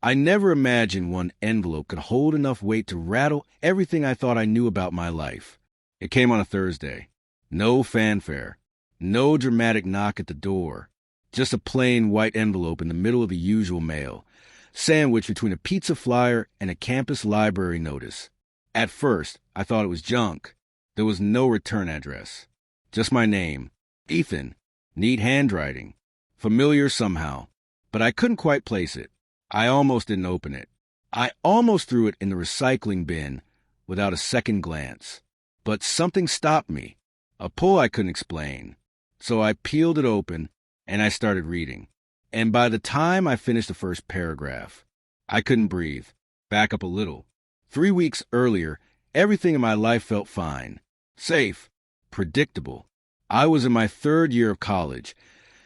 I never imagined one envelope could hold enough weight to rattle everything I thought I knew about my life. It came on a Thursday. No fanfare. No dramatic knock at the door. Just a plain white envelope in the middle of the usual mail, sandwiched between a pizza flyer and a campus library notice. At first, I thought it was junk. There was no return address. Just my name, Ethan. Neat handwriting. Familiar somehow. But I couldn't quite place it. I almost didn't open it. I almost threw it in the recycling bin without a second glance. But something stopped me. A pull I couldn't explain. So I peeled it open, and I started reading. And by the time I finished the first paragraph, I couldn't breathe. Back up a little. 3 weeks earlier, everything in my life felt fine. Safe. Predictable. I was in my 3rd year of college,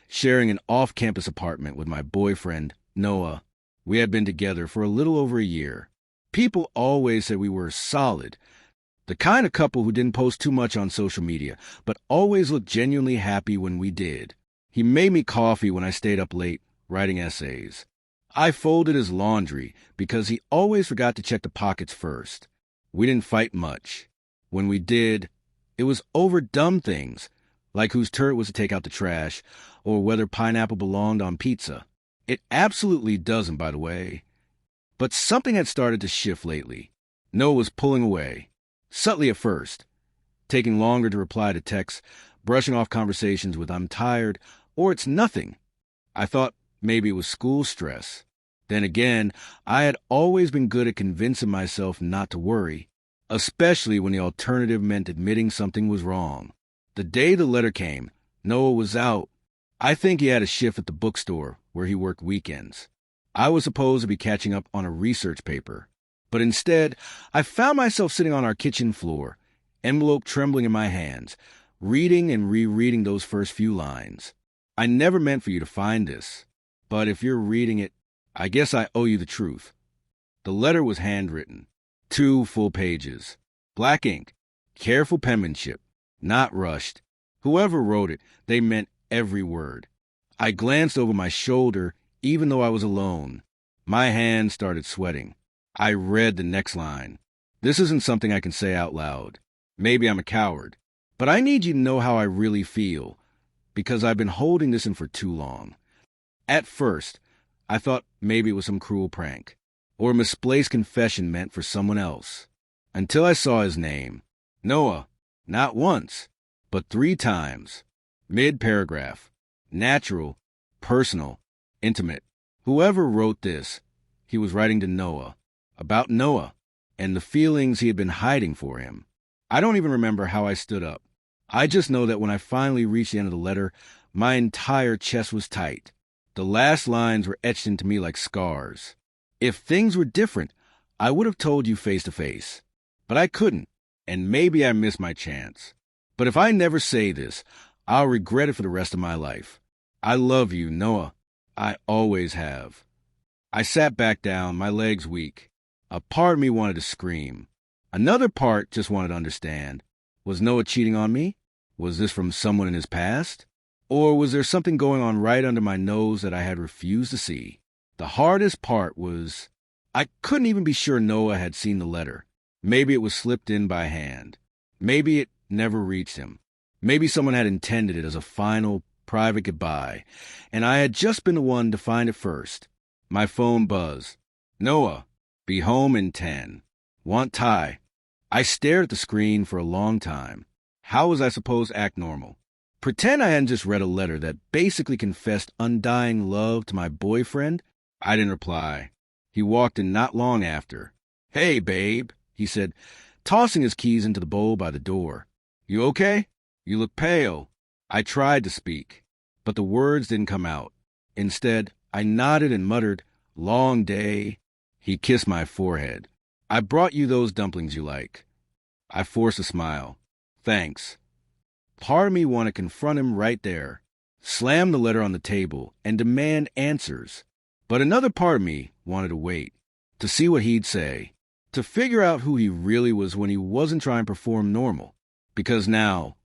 sharing an off-campus apartment with my boyfriend, Noah. We had been together for a little over a year. People always said we were solid, the kind of couple who didn't post too much on social media, but always looked genuinely happy when we did. He made me coffee when I stayed up late, writing essays. I folded his laundry because he always forgot to check the pockets first. We didn't fight much. When we did, it was over dumb things, like whose turn it was to take out the trash, or whether pineapple belonged on pizza. It absolutely doesn't, by the way. But something had started to shift lately. Noah was pulling away. Subtly at first, taking longer to reply to texts, brushing off conversations with "I'm tired" or "it's nothing." I thought maybe it was school stress. Then again, I had always been good at convincing myself not to worry, especially when the alternative meant admitting something was wrong. The day the letter came, Noah was out. I think he had a shift at the bookstore where he worked weekends. I was supposed to be catching up on a research paper. But instead, I found myself sitting on our kitchen floor, envelope trembling in my hands, reading and rereading those first few lines. I never meant for you to find this, but if you're reading it, I guess I owe you the truth. The letter was handwritten, 2 full pages, black ink, careful penmanship, not rushed. Whoever wrote it, they meant every word. I glanced over my shoulder, even though I was alone. My hands started sweating. I read the next line. This isn't something I can say out loud. Maybe I'm a coward. But I need you to know how I really feel, because I've been holding this in for too long. At first, I thought maybe it was some cruel prank, or a misplaced confession meant for someone else. Until I saw his name. Noah. Not once, but 3 times. Mid-paragraph. Natural. Personal. Intimate. Whoever wrote this, he was writing to Noah. About Noah, and the feelings he had been hiding for him. I don't even remember how I stood up. I just know that when I finally reached the end of the letter, my entire chest was tight. The last lines were etched into me like scars. If things were different, I would have told you face to face. But I couldn't, and maybe I missed my chance. But if I never say this, I'll regret it for the rest of my life. I love you, Noah. I always have. I sat back down, my legs weak. A part of me wanted to scream. Another part just wanted to understand. Was Noah cheating on me? Was this from someone in his past? Or was there something going on right under my nose that I had refused to see? The hardest part was I couldn't even be sure Noah had seen the letter. Maybe it was slipped in by hand. Maybe it never reached him. Maybe someone had intended it as a final, private goodbye, and I had just been the one to find it first. My phone buzzed. Noah. Be home in 10. Want Thai. I stared at the screen for a long time. How was I supposed to act normal? Pretend I hadn't just read a letter that basically confessed undying love to my boyfriend? I didn't reply. He walked in not long after. Hey, babe, he said, tossing his keys into the bowl by the door. You okay? You look pale. I tried to speak, but the words didn't come out. Instead, I nodded and muttered, long day. He kissed my forehead. I brought you those dumplings you like. I forced a smile. Thanks. Part of me wanted to confront him right there, slam the letter on the table, and demand answers. But another part of me wanted to wait, to see what he'd say, to figure out who he really was when he wasn't trying to perform normal. Because now,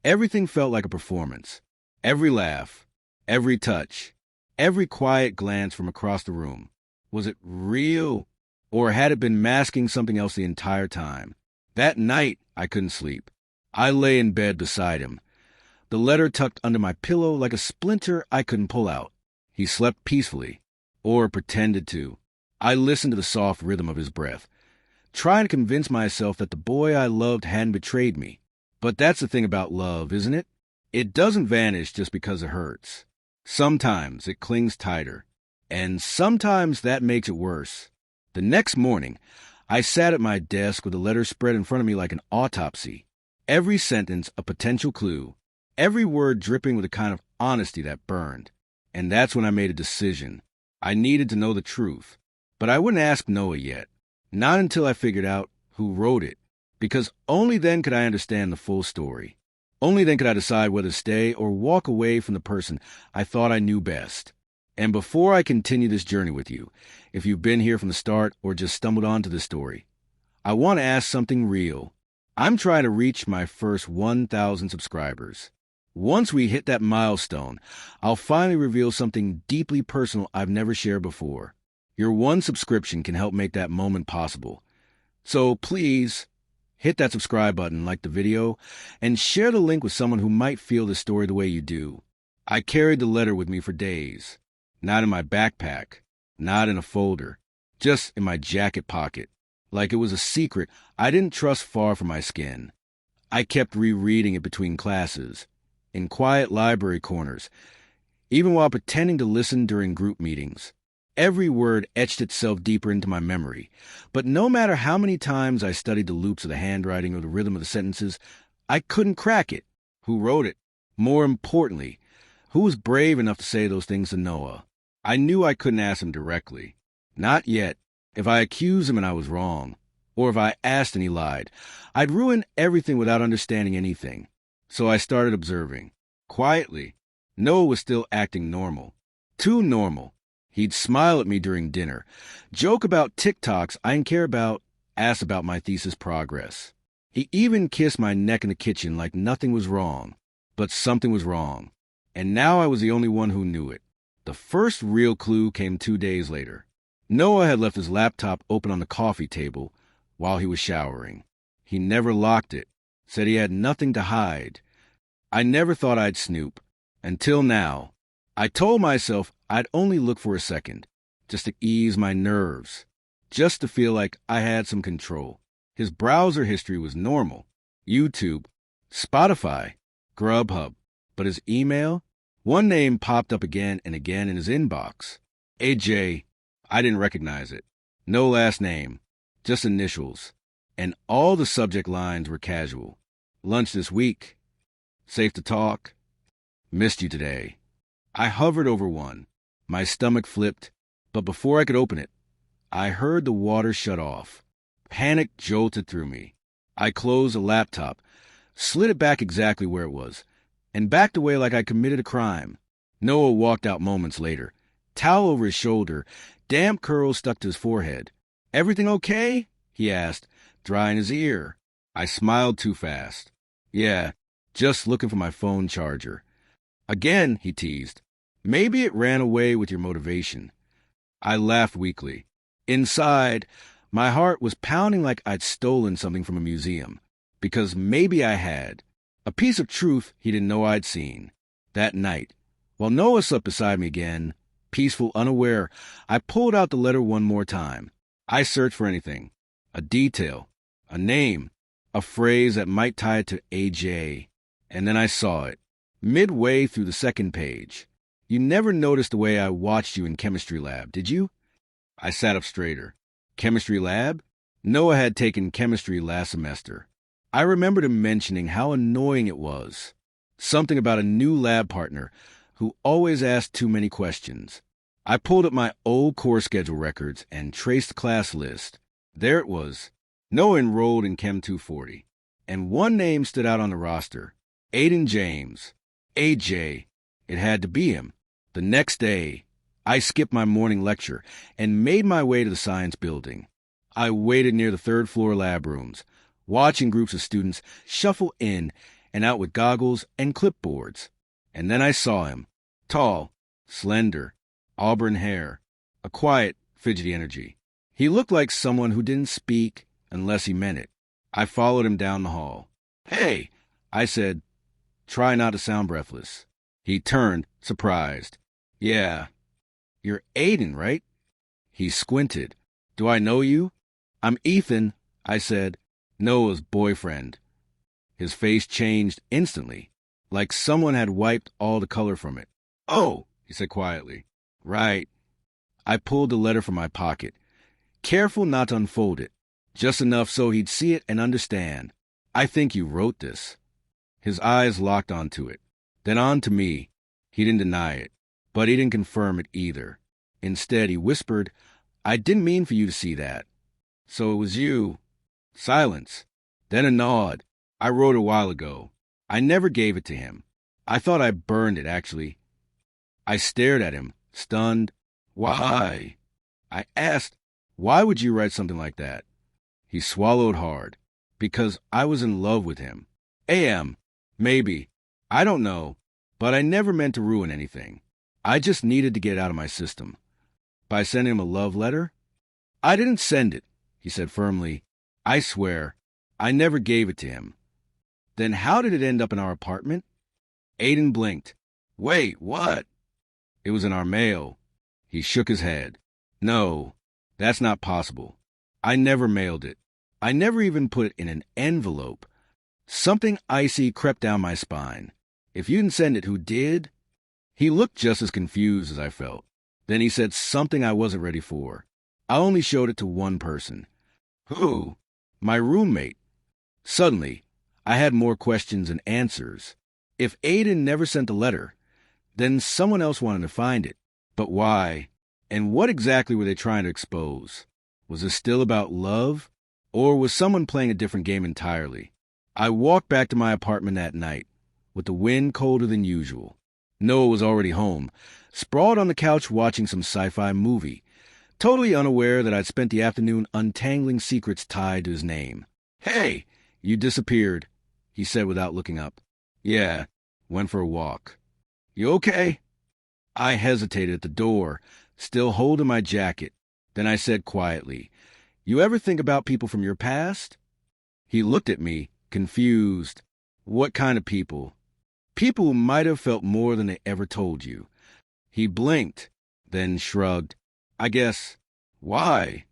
everything felt like a performance. Every laugh, every touch, every quiet glance from across the room. Was it real? Or had it been masking something else the entire time? That night, I couldn't sleep. I lay in bed beside him, the letter tucked under my pillow like a splinter I couldn't pull out. He slept peacefully, or pretended to. I listened to the soft rhythm of his breath, trying to convince myself that the boy I loved hadn't betrayed me. But that's the thing about love, isn't it? It doesn't vanish just because it hurts. Sometimes it clings tighter, and sometimes that makes it worse. The next morning, I sat at my desk with the letter spread in front of me like an autopsy. Every sentence a potential clue, every word dripping with a kind of honesty that burned. And that's when I made a decision. I needed to know the truth. But I wouldn't ask Noah yet. Not until I figured out who wrote it. Because only then could I understand the full story. Only then could I decide whether to stay or walk away from the person I thought I knew best. And before I continue this journey with you, if you've been here from the start or just stumbled onto this story, I want to ask something real. I'm trying to reach my first 1,000 subscribers. Once we hit that milestone, I'll finally reveal something deeply personal I've never shared before. Your one subscription can help make that moment possible. So please, hit that subscribe button, like the video, and share the link with someone who might feel the story the way you do. I carried the letter with me for days. Not in my backpack, not in a folder, just in my jacket pocket, like it was a secret I didn't trust far from my skin. I kept rereading it between classes, in quiet library corners, even while pretending to listen during group meetings. Every word etched itself deeper into my memory, but no matter how many times I studied the loops of the handwriting or the rhythm of the sentences, I couldn't crack it. Who wrote it? More importantly, who was brave enough to say those things to Noah? I knew I couldn't ask him directly. Not yet. If I accused him and I was wrong, or if I asked and he lied, I'd ruin everything without understanding anything. So I started observing. Quietly. Noah was still acting normal. Too normal. He'd smile at me during dinner, joke about TikToks I didn't care about, ask about my thesis progress. He even kissed my neck in the kitchen like nothing was wrong. But something was wrong. And now I was the only one who knew it. The first real clue came 2 days later. Noah had left his laptop open on the coffee table while he was showering. He never locked it, said he had nothing to hide. I never thought I'd snoop. Until now. I told myself I'd only look for a second, just to ease my nerves, just to feel like I had some control. His browser history was normal. YouTube, Spotify, Grubhub. But his email? One name popped up again and again in his inbox. AJ. I didn't recognize it. No last name, just initials. And all the subject lines were casual. Lunch this week. Safe to talk. Missed you today. I hovered over one. My stomach flipped, but before I could open it, I heard the water shut off. Panic jolted through me. I closed the laptop, slid it back exactly where it was, and backed away like I committed a crime. Noah walked out moments later, towel over his shoulder, damp curls stuck to his forehead. "Everything okay?" he asked, drying his ear. I smiled too fast. "Yeah, just looking for my phone charger." "Again," he teased. "Maybe it ran away with your motivation." I laughed weakly. Inside, my heart was pounding like I'd stolen something from a museum. Because maybe I had. A piece of truth he didn't know I'd seen. That night, while Noah slept beside me again, peaceful, unaware, I pulled out the letter one more time. I searched for anything. A detail. A name. A phrase that might tie it to AJ. And then I saw it. Midway through the second page. "You never noticed the way I watched you in chemistry lab, did you?" I sat up straighter. Chemistry lab? Noah had taken chemistry last semester. I remembered him mentioning how annoying it was. Something about a new lab partner who always asked too many questions. I pulled up my old course schedule records and traced the class list. There it was. Noah enrolled in Chem 240. And one name stood out on the roster. Aiden James. AJ. It had to be him. The next day, I skipped my morning lecture and made my way to the science building. I waited near the third-floor lab rooms, watching groups of students shuffle in and out with goggles and clipboards. And then I saw him. Tall, slender, auburn hair, a quiet, fidgety energy. He looked like someone who didn't speak unless he meant it. I followed him down the hall. "Hey," I said, try not to sound breathless. He turned, surprised. "Yeah, you're Aiden, right?" He squinted. "Do I know you?" "I'm Ethan," I said, Noah's boyfriend. His face changed instantly, like someone had wiped all the color from it. "Oh," he said quietly. "Right." I pulled the letter from my pocket, careful not to unfold it, just enough so he'd see it and understand. "I think you wrote this." His eyes locked onto it, then on to me. He didn't deny it, but he didn't confirm it either. Instead, he whispered, "I didn't mean for you to see that." "So it was you." Silence. Then a nod. "I wrote it a while ago. I never gave it to him. I thought I burned it, actually." I stared at him, stunned. "Why?" I asked, "Why would you write something like that?" He swallowed hard. "Because I was in love with him." Maybe. I don't know. But I never meant to ruin anything. I just needed to get it out of my system. By sending him a love letter? "I didn't send it," he said firmly. "I swear, I never gave it to him." "Then how did it end up in our apartment?" Aiden blinked. "Wait, what?" "It was in our mail." He shook his head. "No, that's not possible. I never mailed it. I never even put it in an envelope." Something icy crept down my spine. "If you didn't send it, who did?" He looked just as confused as I felt. Then he said something I wasn't ready for. "I only showed it to one person." "Who?" "My roommate." Suddenly, I had more questions than answers. If Aiden never sent the letter, then someone else wanted to find it. But why? And what exactly were they trying to expose? Was this still about love? Or was someone playing a different game entirely? I walked back to my apartment that night, with the wind colder than usual. Noah was already home, sprawled on the couch watching some sci-fi movie, totally unaware that I'd spent the afternoon untangling secrets tied to his name. "Hey, you disappeared," he said without looking up. "Yeah, went for a walk." "You okay?" I hesitated at the door, still holding my jacket. Then I said quietly, "You ever think about people from your past?" He looked at me, confused. "What kind of people?" "People who might have felt more than they ever told you." He blinked, then shrugged. "I guess." "Why?"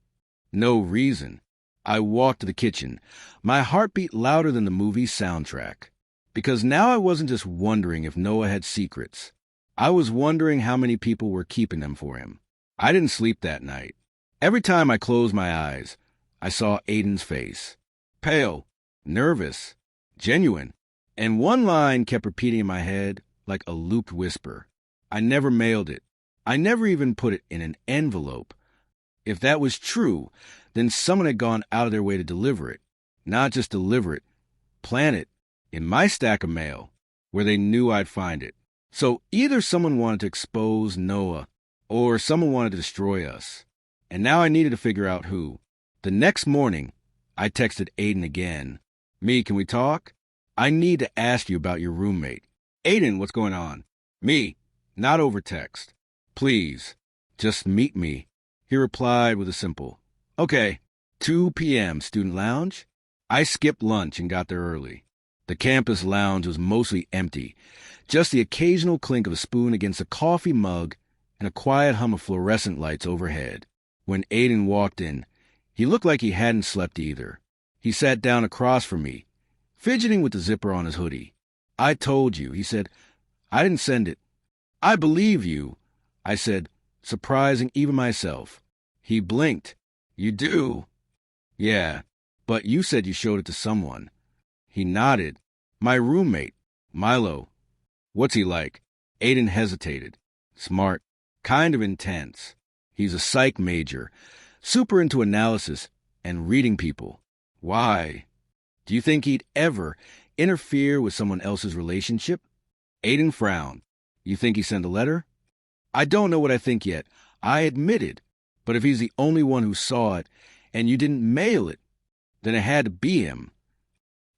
"No reason." I walked to the kitchen, my heartbeat louder than the movie's soundtrack. Because now I wasn't just wondering if Noah had secrets. I was wondering how many people were keeping them for him. I didn't sleep that night. Every time I closed my eyes, I saw Aiden's face. Pale, nervous, genuine. And one line kept repeating in my head like a looped whisper. "I never mailed it. I never even put it in an envelope." If that was true, then someone had gone out of their way to deliver it. Not just deliver it, plant it in my stack of mail, where they knew I'd find it. So either someone wanted to expose Noah, or someone wanted to destroy us. And now I needed to figure out who. The next morning, I texted Aiden again. "Me, can we talk? I need to ask you about your roommate." "Aiden, what's going on?" "Me, not over text. Please, just meet me." He replied with a simple, "Okay, 2 p.m. student lounge?" I skipped lunch and got there early. The campus lounge was mostly empty, just the occasional clink of a spoon against a coffee mug and a quiet hum of fluorescent lights overhead. When Aiden walked in, he looked like he hadn't slept either. He sat down across from me, fidgeting with the zipper on his hoodie. "I told you," he said. "I didn't send it." "I believe you," I said, surprising even myself. He blinked. "You do?" "Yeah, but you said you showed it to someone." He nodded. "My roommate, Milo." "What's he like?" Aiden hesitated. "Smart, kind of intense. He's a psych major, super into analysis and reading people." "Why? Do you think he'd ever interfere with someone else's relationship?" Aiden frowned. "You think he sent a letter?" "I don't know what I think yet. I admitted. But if he's the only one who saw it, and you didn't mail it, then it had to be him."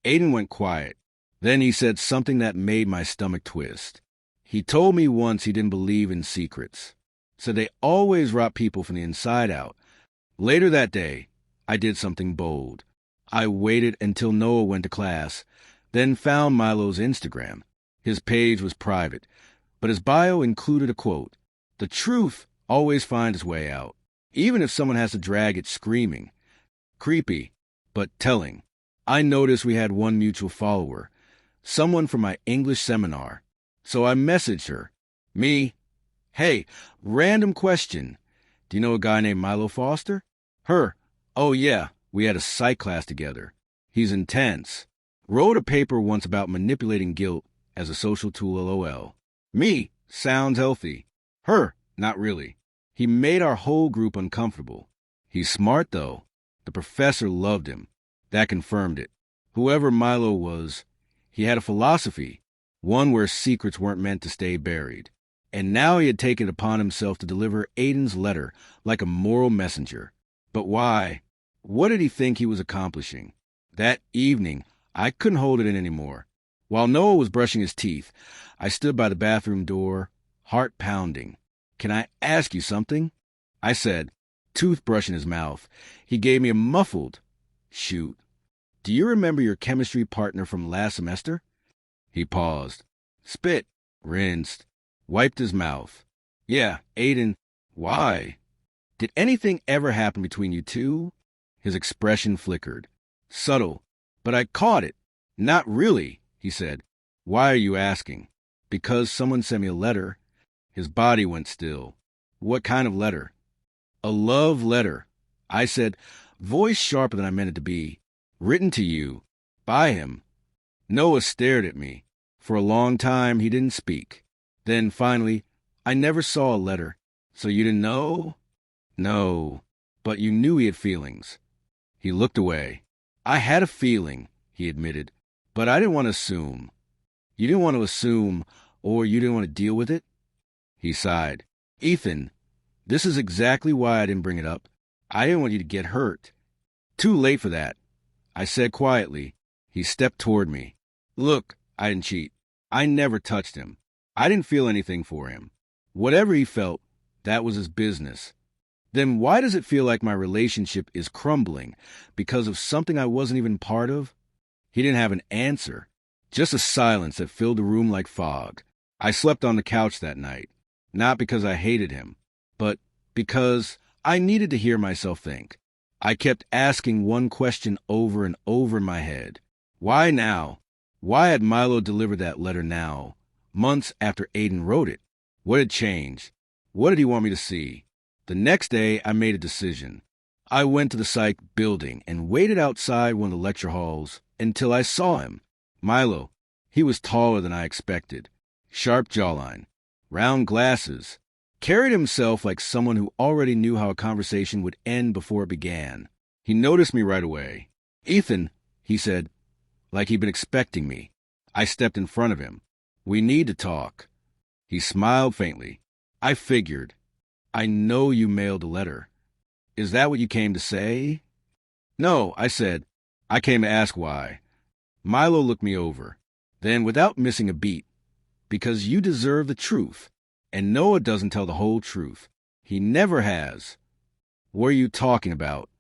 Aiden went quiet. Then he said something that made my stomach twist. He told me once he didn't believe in secrets. said they always rot people from the inside out. Later that day, I did something bold. I waited until Noah went to class, then found Milo's Instagram. His page was private, but his bio included a quote: "The truth always finds its way out, even if someone has to drag it screaming." Creepy, but telling. I noticed we had one mutual follower, someone from my English seminar. So I messaged her. Me, "Hey, random question. Do you know a guy named Milo Foster?" Her, "Oh yeah, we had a psych class together. He's intense. Wrote a paper once about manipulating guilt as a social tool, LOL." Me, "Sounds healthy." Her, "Not really. He made our whole group uncomfortable. He's smart though. The professor loved him. That confirmed it. Whoever Milo was, he had a philosophy, one where secrets weren't meant to stay buried. And now he had taken it upon himself to deliver Aiden's letter like a moral messenger. But why? What did he think he was accomplishing? That evening, I couldn't hold it in anymore. While Noah was brushing his teeth, I stood by the bathroom door, heart pounding. "Can I ask you something?" I said, toothbrush in his mouth. He gave me a muffled, "Shoot. Do you remember your chemistry partner from last semester?" He paused, spit, rinsed, wiped his mouth. "Yeah, Aiden." "Why? Did anything ever happen between you two?" His expression flickered. Subtle, but I caught it. "Not really," he said. "Why are you asking?" "Because someone sent me a letter." His body went still. "What kind of letter?" "A love letter," I said, voice sharper than I meant it to be. "Written to you. By him." Noah stared at me. For a long time, he didn't speak. Then, finally, "I never saw a letter. So you didn't know?" "No. But you knew he had feelings." He looked away. "I had a feeling," he admitted, "but I didn't want to assume." "You didn't want to assume, or you didn't want to deal with it?" He sighed. "Ethan, this is exactly why I didn't bring it up. I didn't want you to get hurt." "Too late for that," I said quietly. He stepped toward me. "Look, I didn't cheat. I never touched him. I didn't feel anything for him. Whatever he felt, that was his business. Then why does it feel like my relationship is crumbling because of something I wasn't even part of?" He didn't have an answer, just a silence that filled the room like fog. I slept on the couch that night, not because I hated him, but because I needed to hear myself think. I kept asking one question over and over in my head. Why now? Why had Milo delivered that letter now, months after Aiden wrote it? What had changed? What did he want me to see? The next day, I made a decision. I went to the psych building and waited outside one of the lecture halls until I saw him. Milo. He was taller than I expected. Sharp jawline. Round glasses. Carried himself like someone who already knew how a conversation would end before it began. He noticed me right away. "Ethan," he said, like he'd been expecting me. I stepped in front of him. "We need to talk." He smiled faintly. "I figured. I know you mailed a letter. Is that what you came to say?" "No," I said. "I came to ask why." Milo looked me over. Then, without missing a beat, "Because you deserve the truth. And Noah doesn't tell the whole truth. He never has." "What are you talking about?"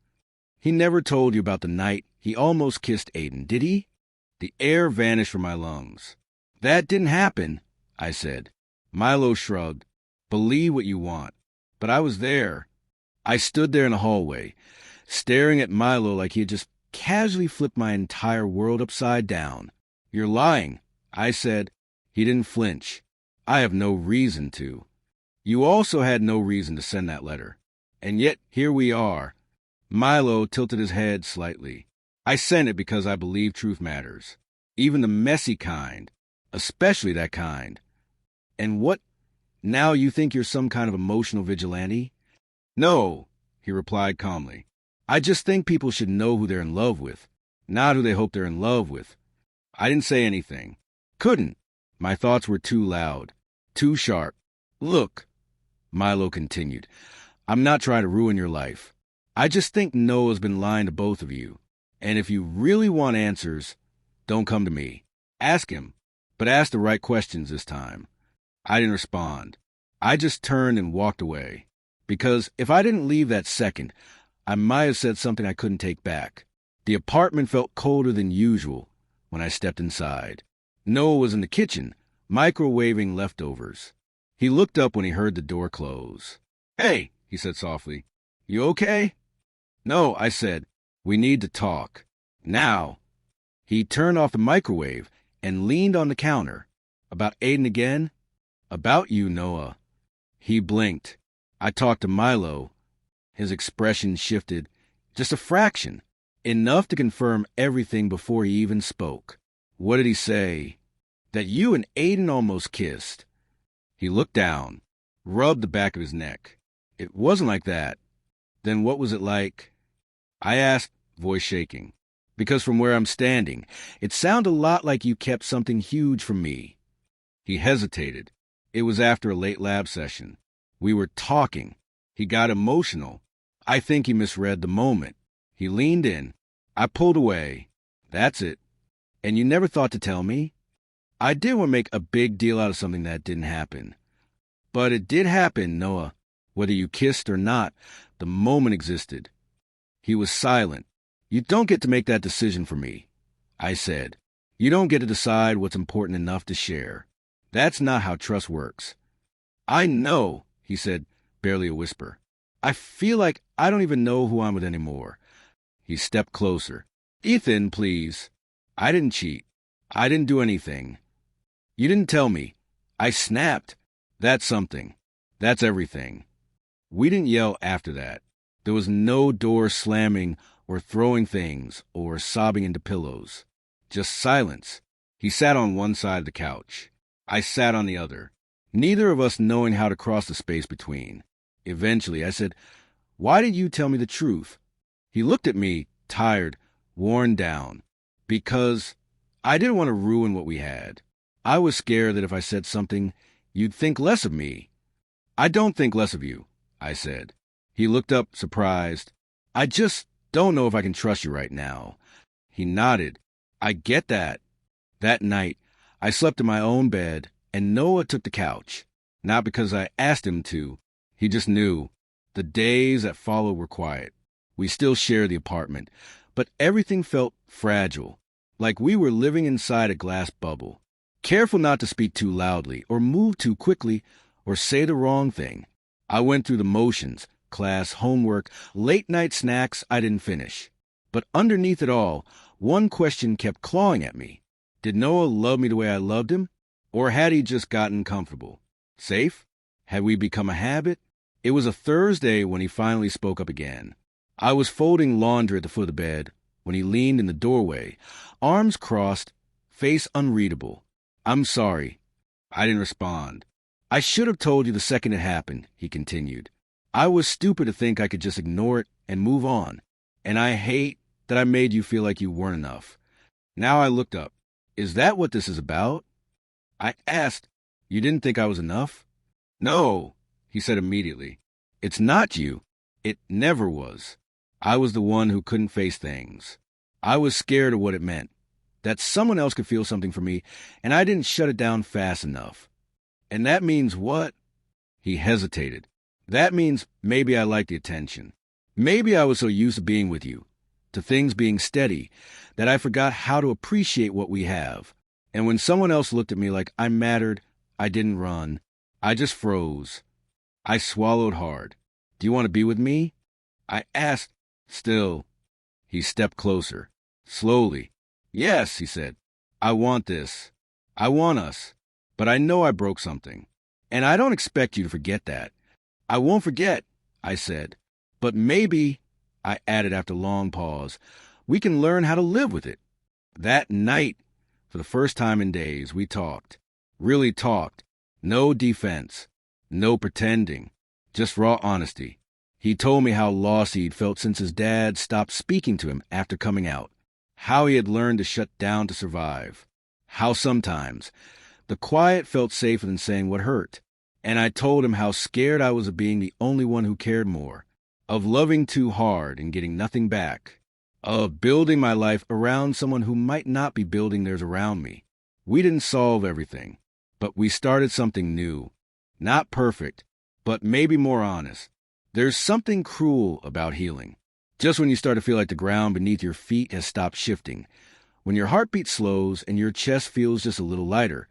"He never told you about the night he almost kissed Aiden, did he?" The air vanished from my lungs. "That didn't happen," I said. Milo shrugged. "Believe what you want. But I was there." I stood there in the hallway, staring at Milo like he had just casually flipped my entire world upside down. "You're lying," I said. He didn't flinch. "I have no reason to." "You also had no reason to send that letter. And yet, here we are." Milo tilted his head slightly. "I sent it because I believe truth matters. Even the messy kind. Especially that kind." "And what? Now you think you're some kind of emotional vigilante?" "No," he replied calmly. "I just think people should know who they're in love with, not who they hope they're in love with." I didn't say anything. Couldn't. My thoughts were too loud, too sharp. "Look," Milo continued, "I'm not trying to ruin your life. I just think Noah's been lying to both of you. And if you really want answers, don't come to me. Ask him, but ask the right questions this time." I didn't respond. I just turned and walked away. Because if I didn't leave that second, I might have said something I couldn't take back. The apartment felt colder than usual when I stepped inside. Noah was in the kitchen, microwaving leftovers. He looked up when he heard the door close. "Hey," he said softly. "You okay?" "No," I said. "We need to talk. Now." He turned off the microwave and leaned on the counter. "About Aiden again?" "About you, Noah." He blinked. I talked to Milo. His expression shifted just a fraction, enough to confirm everything before he even spoke. "What did he say?" "That you and Aiden almost kissed." He looked down, rubbed the back of his neck. "It wasn't like that." "Then what was it like?" I asked, voice shaking, because from where I'm standing, it sounded a lot like you kept something huge from me. He hesitated. It was after a late lab session. We were talking. He got emotional. I think he misread the moment. He leaned in. I pulled away. "That's it. And you never thought to tell me?" I didn't want to make a big deal out of something that didn't happen. But it did happen, Noah. Whether you kissed or not, the moment existed. He was silent. "You don't get to make that decision for me," I said. "You don't get to decide what's important enough to share. That's not how trust works." "I know," he said, barely a whisper. "I feel like I don't even know who I'm with anymore." He stepped closer. "Ethan, please. I didn't cheat. I didn't do anything. You didn't tell me." I snapped. "That's something. That's everything." We didn't yell after that. There was no door slamming or throwing things or sobbing into pillows. Just silence. He sat on one side of the couch. I sat on the other, neither of us knowing how to cross the space between. Eventually, I said, "Why did you tell me the truth?" He looked at me, tired, worn down. "Because I didn't want to ruin what we had. I was scared that if I said something, you'd think less of me." "I don't think less of you," I said. He looked up, surprised. "I just don't know if I can trust you right now." He nodded. "I get that." That night, I slept in my own bed, and Noah took the couch. Not because I asked him to. He just knew. The days that followed were quiet. We still shared the apartment, but everything felt fragile, like we were living inside a glass bubble. Careful not to speak too loudly, or move too quickly, or say the wrong thing. I went through the motions, class, homework, late-night snacks I didn't finish. But underneath it all, one question kept clawing at me. Did Noah love me the way I loved him? Or had he just gotten comfortable? Safe? Had we become a habit? It was a Thursday when he finally spoke up again. I was folding laundry at the foot of the bed when he leaned in the doorway, arms crossed, face unreadable. "I'm sorry." I didn't respond. "I should have told you the second it happened," he continued. "I was stupid to think I could just ignore it and move on. And I hate that I made you feel like you weren't enough." Now I looked up. "Is that what this is about?" I asked. "You didn't think I was enough?" "No," he said immediately. "It's not you. It never was. I was the one who couldn't face things. I was scared of what it meant, that someone else could feel something for me, and I didn't shut it down fast enough." "And that means what?" He hesitated. "That means maybe I liked the attention. Maybe I was so used to being with you, to things being steady, that I forgot how to appreciate what we have. And when someone else looked at me like I mattered, I didn't run. I just froze." I swallowed hard. "Do you want to be with me?" I asked. Still. He stepped closer, slowly. "Yes," he said. "I want this. I want us. But I know I broke something. And I don't expect you to forget that." "I won't forget," I said. "But maybe," I added after a long pause, "we can learn how to live with it." That night, for the first time in days, we talked. Really talked. No defense. No pretending. Just raw honesty. He told me how lost he'd felt since his dad stopped speaking to him after coming out. How he had learned to shut down to survive. How sometimes the quiet felt safer than saying what hurt. And I told him how scared I was of being the only one who cared more. Of loving too hard and getting nothing back. Of building my life around someone who might not be building theirs around me. We didn't solve everything, but we started something new. Not perfect, but maybe more honest. There's something cruel about healing. Just when you start to feel like the ground beneath your feet has stopped shifting, when your heartbeat slows and your chest feels just a little lighter,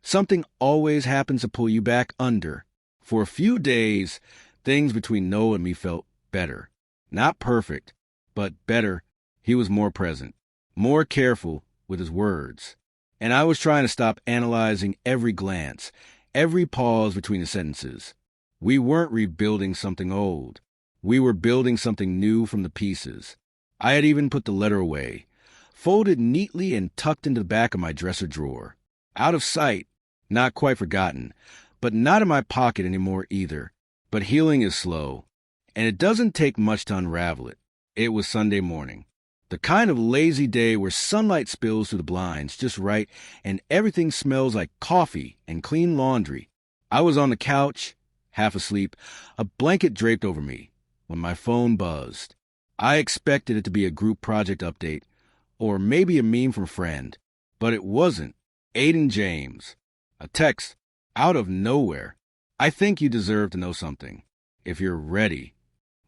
something always happens to pull you back under. For a few days, things between Noah and me felt better. Not perfect, but better. He was more present, more careful with his words. And I was trying to stop analyzing every glance, every pause between the sentences. We weren't rebuilding something old. We were building something new from the pieces. I had even put the letter away, folded neatly and tucked into the back of my dresser drawer. Out of sight, not quite forgotten, but not in my pocket anymore either. But healing is slow, and it doesn't take much to unravel it. It was Sunday morning. The kind of lazy day where sunlight spills through the blinds just right and everything smells like coffee and clean laundry. I was on the couch, half asleep, a blanket draped over me, when my phone buzzed. I expected it to be a group project update, or maybe a meme from a friend, but it wasn't. Aiden James. A text out of nowhere. I think you deserve to know something. If you're ready.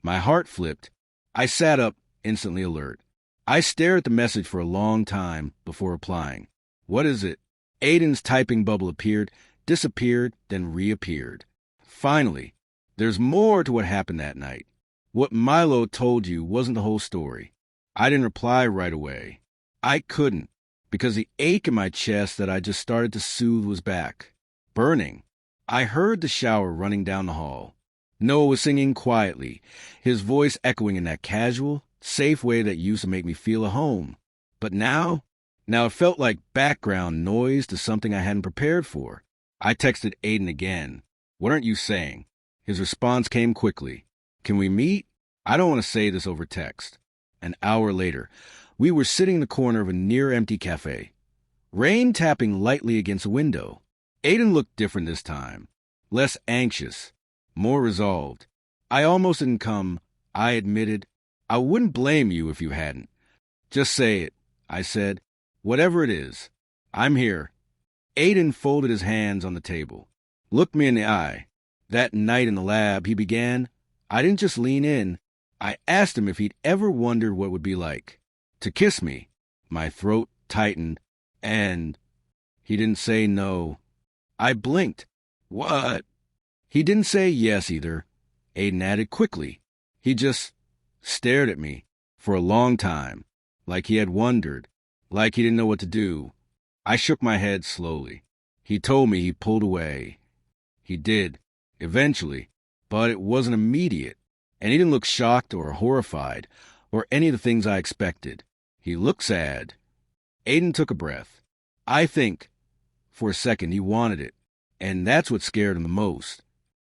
My heart flipped. I sat up, instantly alert. I stared at the message for a long time before replying. What is it? Aiden's typing bubble appeared, disappeared, then reappeared. Finally, there's more to what happened that night. What Milo told you wasn't the whole story. I didn't reply right away. I couldn't, because the ache in my chest that I just started to soothe was back, burning. I heard the shower running down the hall. Noah was singing quietly, his voice echoing in that casual, safe way that used to make me feel at home. But now it felt like background noise to something I hadn't prepared for. I texted Aiden again. What aren't you saying? His response came quickly. Can we meet? I don't want to say this over text. An hour later, we were sitting in the corner of a near-empty cafe. Rain tapping lightly against a window. Aiden looked different this time. Less anxious. More resolved. I almost didn't come. I admitted. I wouldn't blame you if you hadn't. Just say it, I said. Whatever it is. I'm here. Aiden folded his hands on the table. Looked me in the eye. That night in the lab, he began. I didn't just lean in. I asked him if he'd ever wondered what it would be like to kiss me. My throat tightened, and he didn't say no. I blinked. What? He didn't say yes either. Aiden added quickly. He just stared at me for a long time, like he had wondered, like he didn't know what to do. I shook my head slowly. He told me he pulled away. He did, eventually, but it wasn't immediate, and he didn't look shocked or horrified or any of the things I expected. He looked sad. Aiden took a breath. I think, for a second, he wanted it, and that's what scared him the most.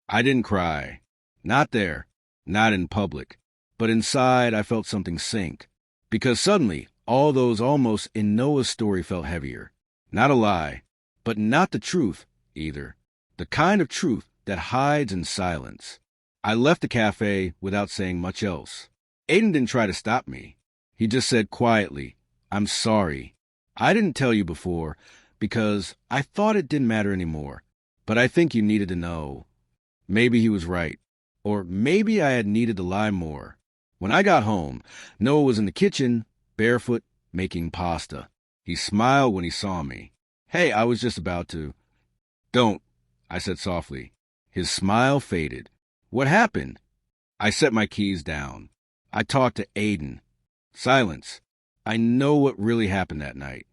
I didn't cry. Not there. Not in public. But inside, I felt something sink. Because suddenly, all those almost in Noah's story felt heavier. Not a lie, but not the truth, either. The kind of truth that hides in silence. I left the cafe without saying much else. Aiden didn't try to stop me. He just said quietly, I'm sorry. I didn't tell you before because I thought it didn't matter anymore. But I think you needed to know. Maybe he was right. Or maybe I had needed to lie more. When I got home, Noah was in the kitchen, barefoot, making pasta. He smiled when he saw me. Hey, I was just about to. Don't, I said softly. His smile faded. What happened? I set my keys down. I talked to Aiden. Silence. I know what really happened that night.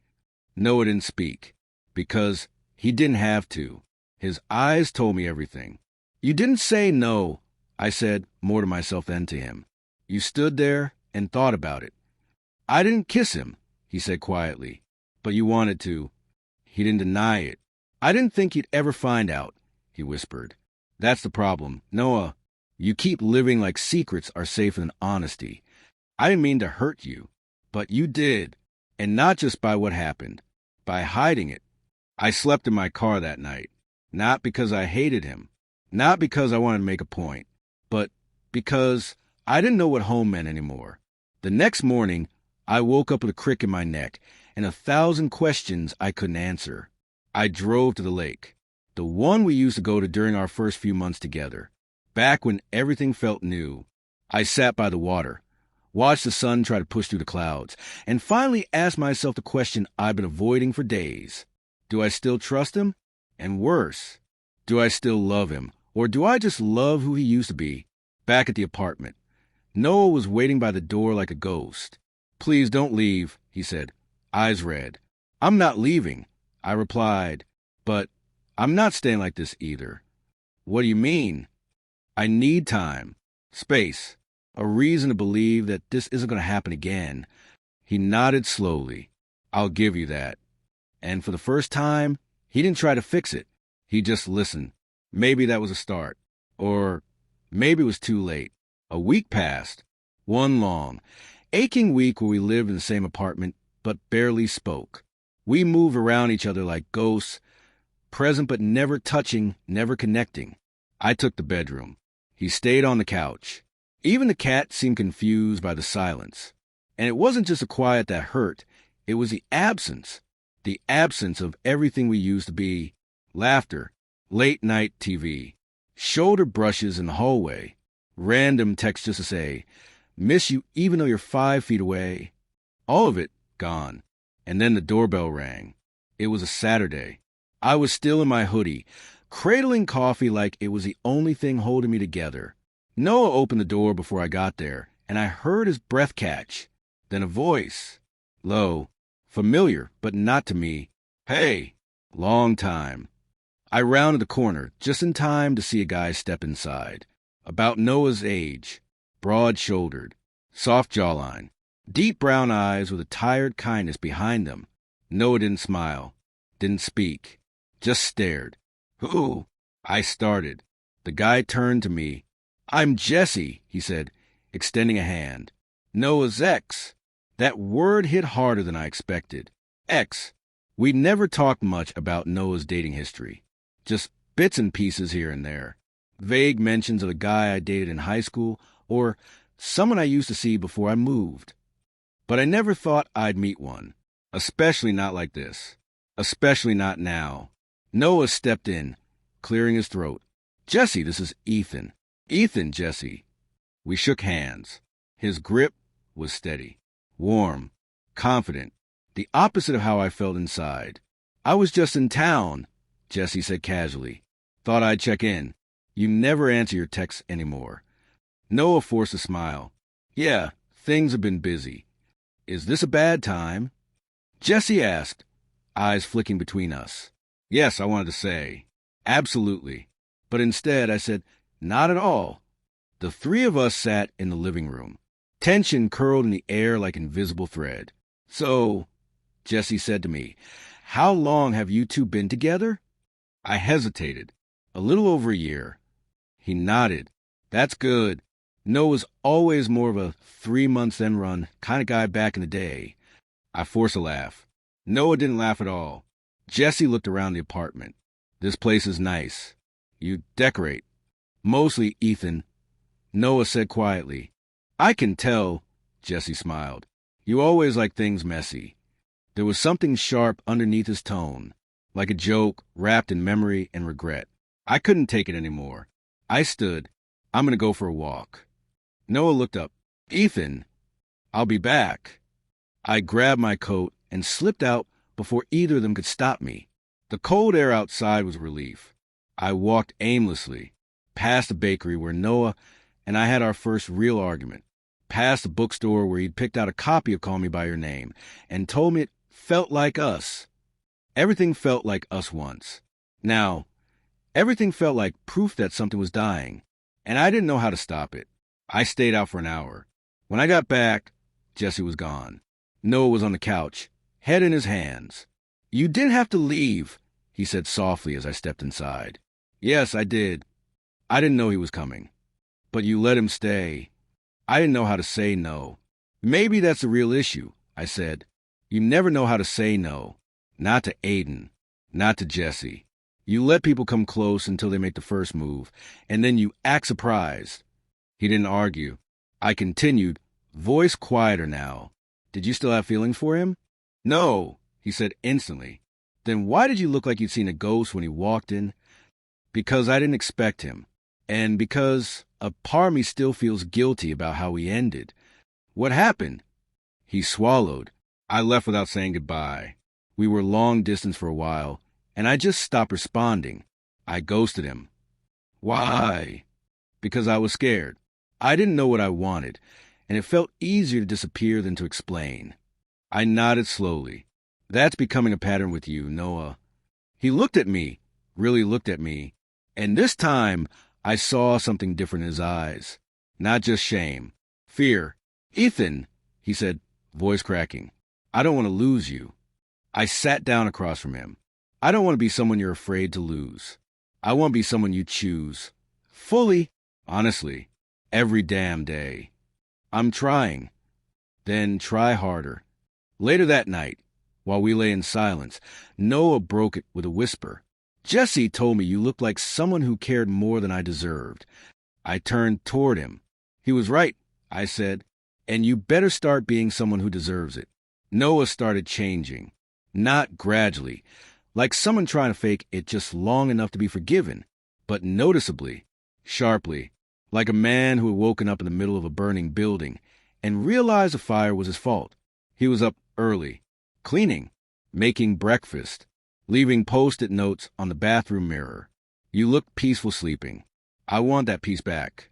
Noah didn't speak, because he didn't have to. His eyes told me everything. You didn't say no, I said, more to myself than to him. You stood there and thought about it. I didn't kiss him, he said quietly, but you wanted to. He didn't deny it. I didn't think you'd ever find out, he whispered. That's the problem. Noah, you keep living like secrets are safer than honesty. I didn't mean to hurt you, but you did, and not just by what happened, by hiding it. I slept in my car that night, not because I hated him, not because I wanted to make a point, but because I didn't know what home meant anymore. The next morning, I woke up with a crick in my neck and 1,000 questions I couldn't answer. I drove to the lake. The one we used to go to during our first few months together. Back when everything felt new. I sat by the water, watched the sun try to push through the clouds, and finally asked myself the question I've been avoiding for days. Do I still trust him? And worse, do I still love him? Or do I just love who he used to be? Back at the apartment, Noah was waiting by the door like a ghost. "Please don't leave," he said, eyes red. "I'm not leaving," I replied, "but I'm not staying like this either." "What do you mean?" "I need time, space, a reason to believe that this isn't going to happen again." He nodded slowly. "I'll give you that." And for the first time, he didn't try to fix it. He just listened. Maybe that was a start. Or maybe it was too late. A week passed. One long, aching week where we lived in the same apartment but barely spoke. We moved around each other like ghosts, present but never touching, never connecting. I took the bedroom. He stayed on the couch. Even the cat seemed confused by the silence. And it wasn't just the quiet that hurt. It was the absence of everything we used to be. Laughter, late-night TV, shoulder brushes in the hallway, random texts just to say, "Miss you even though you're 5 feet away." All of it gone. And then the doorbell rang. It was a Saturday. I was still in my hoodie, cradling coffee like it was the only thing holding me together. Noah opened the door before I got there, and I heard his breath catch. Then a voice. Low, familiar, but not to me. "Hey." Long time. I rounded the corner, just in time to see a guy step inside. About Noah's age, broad-shouldered, soft jawline, deep brown eyes with a tired kindness behind them. Noah didn't smile, didn't speak, just stared. "Who?" I started. The guy turned to me. "I'm Jesse," he said, extending a hand. "Noah's ex." That word hit harder than I expected. Ex. We never talked much about Noah's dating history. Just bits and pieces here and there. Vague mentions of a guy I dated in high school or someone I used to see before I moved. But I never thought I'd meet one. Especially not like this. Especially not now. Noah stepped in, clearing his throat. "Jesse, this is Ethan." "Ethan, Jesse." We shook hands. His grip was steady, warm, confident, the opposite of how I felt inside. "I was just in town," Jesse said casually. "Thought I'd check in. You never answer your texts anymore." Noah forced a smile. "Yeah, things have been busy." "Is this a bad time?" Jesse asked, eyes flicking between us. Yes, I wanted to say, absolutely. But instead I said, not at all. The three of us sat in the living room. Tension curled in the air like invisible thread. "So," Jesse said to me, "how long have you two been together?" I hesitated. "A little over a year." He nodded. "That's good. Noah's always more of a 3 months then run kind of guy back in the day." I forced a laugh. Noah didn't laugh at all. Jesse looked around the apartment. "This place is nice. You decorate." "Mostly, Ethan," Noah said quietly. "I can tell," Jesse smiled. "You always like things messy." There was something sharp underneath his tone, like a joke wrapped in memory and regret. I couldn't take it anymore. I stood. "I'm going to go for a walk." Noah looked up. "Ethan, I'll be back." I grabbed my coat and slipped out before either of them could stop me. The cold air outside was a relief. I walked aimlessly, past the bakery where Noah and I had our first real argument, past the bookstore where he'd picked out a copy of Call Me By Your Name and told me it felt like us. Everything felt like us once. Now, everything felt like proof that something was dying, and I didn't know how to stop it. I stayed out for an hour. When I got back, Jesse was gone. Noah was on the couch, head in his hands. "You didn't have to leave," he said softly as I stepped inside. "Yes, I did. I didn't know he was coming. But you let him stay." I didn't know how to say no. "Maybe that's the real issue," I said. "You never know how to say no. Not to Aiden. Not to Jesse. You let people come close until they make the first move, and then you act surprised." He didn't argue. I continued, voice quieter now. "Did you still have feelings for him?" "No," he said instantly. "Then why did you look like you'd seen a ghost when he walked in? because I didn't expect him, and because a part of me still feels guilty about how we ended. What happened? He swallowed. I left without saying goodbye. We were long distance for a while, and I just stopped responding. I ghosted him. Why? Because I was scared. I didn't know what I wanted, and it felt easier to disappear than to explain. I nodded slowly. That's becoming a pattern with you, Noah. He looked at me, really looked at me, and this time I saw something different in his eyes. Not just shame. Fear. Ethan, he said, voice cracking. I don't want to lose you. I sat down across from him. I don't want to be someone you're afraid to lose. I want to be someone you choose. Fully. Honestly. Every damn day. I'm trying. Then try harder. Later that night, while we lay in silence, Noah broke it with a whisper. Jesse told me you looked like someone who cared more than I deserved. I turned toward him. He was right, I said, and you better start being someone who deserves it. Noah started changing. Not gradually, like someone trying to fake it just long enough to be forgiven, but noticeably, sharply, like a man who had woken up in the middle of a burning building and realized the fire was his fault. He was up early, cleaning, making breakfast, leaving post-it notes on the bathroom mirror. You look peaceful sleeping. I want that peace back.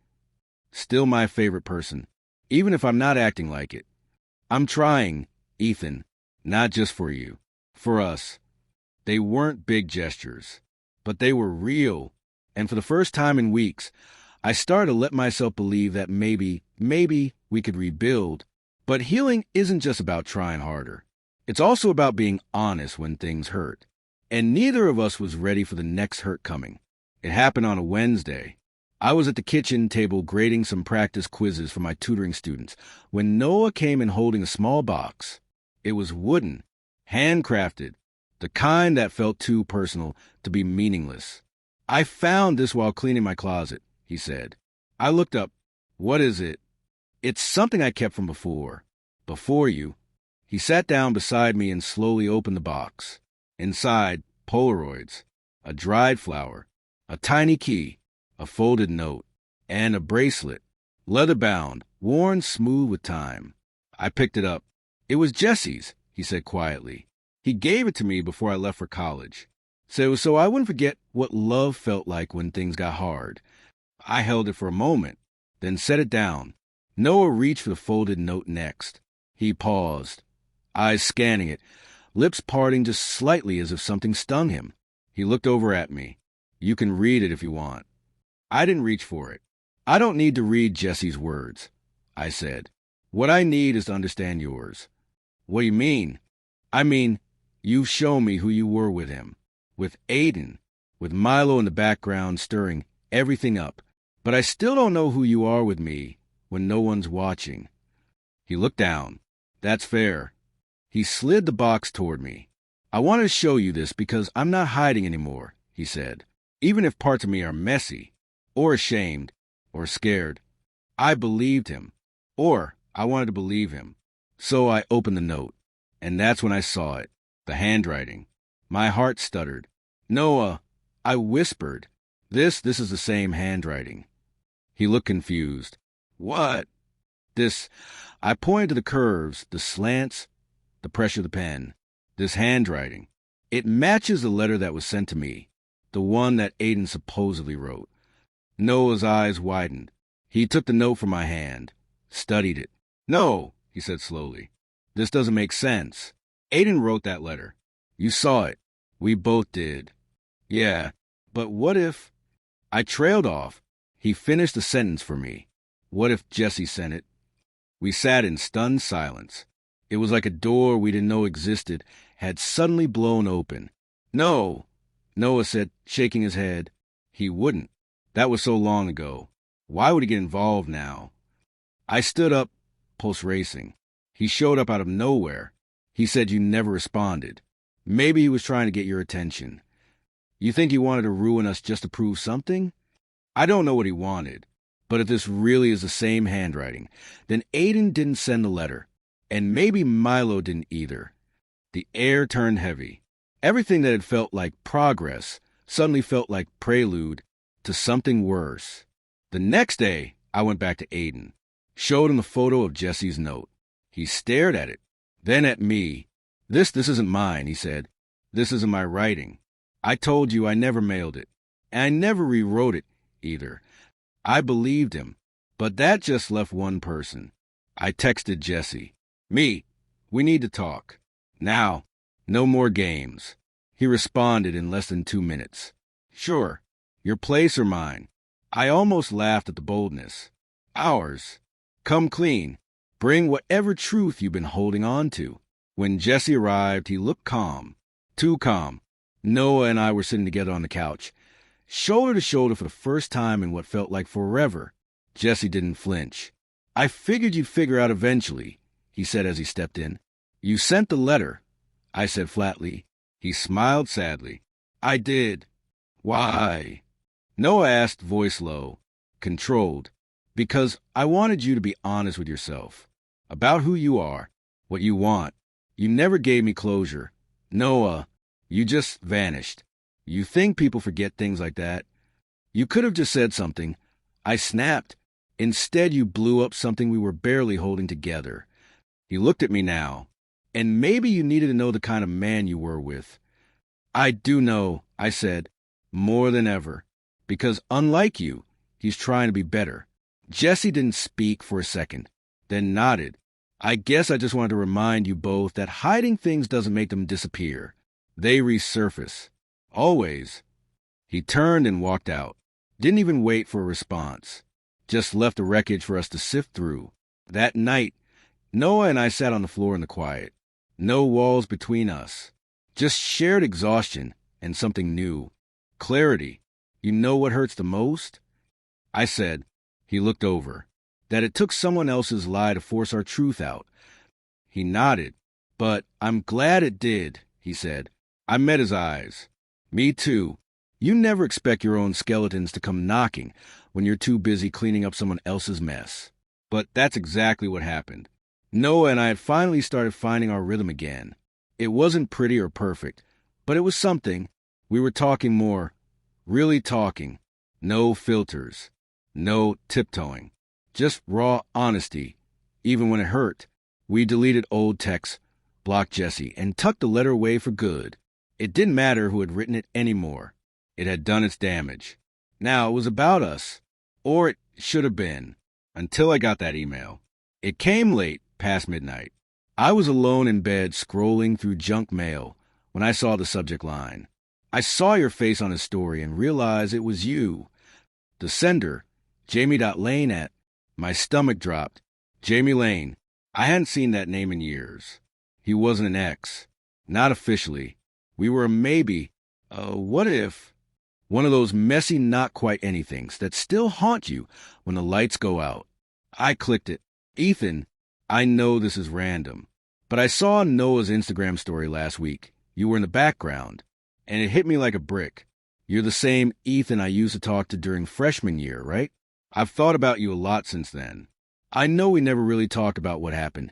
Still my favorite person, even if I'm not acting like it. I'm trying, Ethan, not just for you, for us. They weren't big gestures, but they were real, and for the first time in weeks, I started to let myself believe that maybe we could rebuild. But healing isn't just about trying harder. It's also about being honest when things hurt. And neither of us was ready for the next hurt coming. It happened on a Wednesday. I was at the kitchen table grading some practice quizzes for my tutoring students when Noah came in holding a small box. It was wooden, handcrafted, the kind that felt too personal to be meaningless. I found this while cleaning my closet, he said. I looked up. What is it? It's something I kept from before. Before you. He sat down beside me and slowly opened the box. Inside, Polaroids, a dried flower, a tiny key, a folded note, and a bracelet, leather-bound, worn smooth with time. I picked it up. It was Jesse's, he said quietly. He gave it to me before I left for college. So I wouldn't forget what love felt like when things got hard. I held it for a moment, then set it down. Noah reached for the folded note next. He paused, eyes scanning it, lips parting just slightly as if something stung him. He looked over at me. You can read it if you want. I didn't reach for it. I don't need to read Jesse's words, I said. What I need is to understand yours. What do you mean? I mean, you've shown me who you were with him, with Aiden, with Milo in the background stirring everything up. But I still don't know who you are with me when no one's watching. He looked down. That's fair. He slid the box toward me. I wanted to show you this because I'm not hiding anymore, he said. Even if parts of me are messy, or ashamed, or scared. I believed him. Or I wanted to believe him. So I opened the note. And that's when I saw it. The handwriting. My heart stuttered. Noah, I whispered. This is the same handwriting. He looked confused. What? This. I pointed to the curves, the slants, the pressure of the pen. This handwriting. It matches the letter that was sent to me, the one that Aiden supposedly wrote. Noah's eyes widened. He took the note from my hand, studied it. No, he said slowly. This doesn't make sense. Aiden wrote that letter. You saw it. We both did. Yeah, but what if... I trailed off. He finished the sentence for me. What if Jesse sent it? We sat in stunned silence. It was like a door we didn't know existed had suddenly blown open. No, Noah said, shaking his head. He wouldn't. That was so long ago. Why would he get involved now? I stood up, pulse racing. He showed up out of nowhere. He said you never responded. Maybe he was trying to get your attention. You think he wanted to ruin us just to prove something? I don't know what he wanted, but if this really is the same handwriting, then Aiden didn't send the letter, and maybe Milo didn't either. The air turned heavy. Everything that had felt like progress suddenly felt like prelude to something worse. The next day, I went back to Aiden, showed him the photo of Jesse's note. He stared at it, then at me. This isn't mine, he said. This isn't my writing. I told you I never mailed it, and I never rewrote it either. I believed him, but that just left one person. I texted Jesse. Me, we need to talk. Now, no more games. He responded in less than 2 minutes. Sure, your place or mine. I almost laughed at the boldness. Ours. Come clean. Bring whatever truth you've been holding on to. When Jesse arrived, he looked calm. Too calm. Noah and I were sitting together on the couch, shoulder to shoulder for the first time in what felt like forever. Jesse didn't flinch. I figured you'd figure out eventually, he said as he stepped in. You sent the letter, I said flatly. He smiled sadly. I did. Why? Noah asked, voice low, controlled. Because I wanted you to be honest with yourself. About who you are, what you want. You never gave me closure. Noah, you just vanished. You think people forget things like that? You could have just said something. I snapped. Instead, you blew up something we were barely holding together. He looked at me now. And maybe you needed to know the kind of man you were with. I do know, I said, more than ever. Because unlike you, he's trying to be better. Jesse didn't speak for a second, then nodded. I guess I just wanted to remind you both that hiding things doesn't make them disappear. They resurface. Always. He turned and walked out. Didn't even wait for a response. Just left the wreckage for us to sift through. That night, Noah and I sat on the floor in the quiet. No walls between us. Just shared exhaustion and something new. Clarity. You know what hurts the most? I said. He looked over. That it took someone else's lie to force our truth out. He nodded. But I'm glad it did, he said. I met his eyes. Me too. You never expect your own skeletons to come knocking when you're too busy cleaning up someone else's mess. But that's exactly what happened. Noah and I had finally started finding our rhythm again. It wasn't pretty or perfect, but it was something. We were talking more. Really talking. No filters. No tiptoeing. Just raw honesty. Even when it hurt. We deleted old texts, blocked Jesse, and tucked the letter away for good. It didn't matter who had written it anymore. It had done its damage. Now it was about us. Or it should have been. Until I got that email. It came late, past midnight. I was alone in bed scrolling through junk mail when I saw the subject line. I saw your face on his story and realized it was you. The sender, Jamie.Lane at. My stomach dropped. Jamie Lane. I hadn't seen that name in years. He wasn't an ex. Not officially. We were a maybe. What if? One of those messy not quite anythings that still haunt you when the lights go out. I clicked it. Ethan, I know this is random, but I saw Noah's Instagram story last week. You were in the background, and it hit me like a brick. You're the same Ethan I used to talk to during freshman year, right? I've thought about you a lot since then. I know we never really talked about what happened,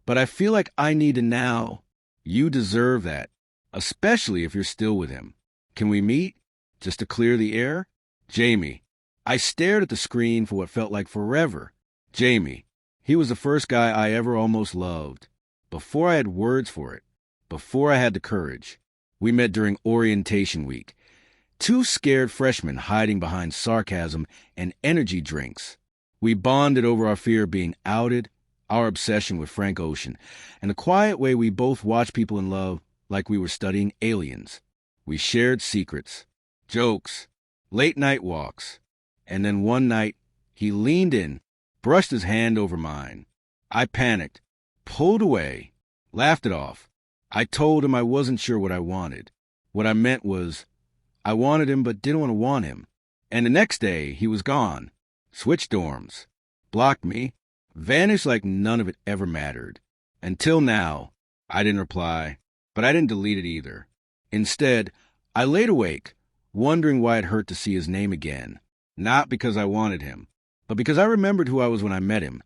but I feel like I need to now. You deserve that, especially if you're still with him. Can we meet? Just to clear the air? Jamie. I stared at the screen for what felt like forever. Jamie. He was the first guy I ever almost loved. Before I had words for it. Before I had the courage. We met during orientation week. 2 scared freshmen hiding behind sarcasm and energy drinks. We bonded over our fear of being outed, our obsession with Frank Ocean, and the quiet way we both watched people in love like we were studying aliens. We shared secrets, jokes, late-night walks. And then one night, he leaned in, brushed his hand over mine. I panicked, pulled away, laughed it off. I told him I wasn't sure what I wanted. What I meant was, I wanted him but didn't want to want him. And the next day, he was gone. Switched dorms. Blocked me. Vanished like none of it ever mattered. Until now, I didn't reply, but I didn't delete it either. Instead, I laid awake, wondering why it hurt to see his name again. Not because I wanted him, but because I remembered who I was when I met him.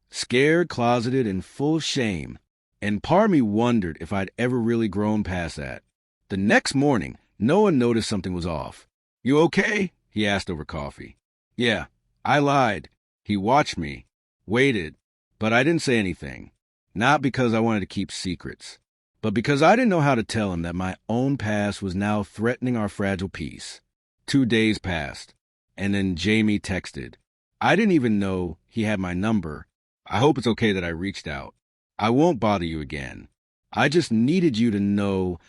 Scared, closeted, and full of shame. And part of me wondered if I'd ever really grown past that. The next morning, Noah noticed something was off. "You okay?" he asked over coffee. "Yeah, I lied." He watched me, waited, but I didn't say anything. Not because I wanted to keep secrets, but because I didn't know how to tell him that my own past was now threatening our fragile peace. 2 days passed, and then Jamie texted. I didn't even know he had my number. "I hope it's okay that I reached out. I won't bother you again. I just needed you to know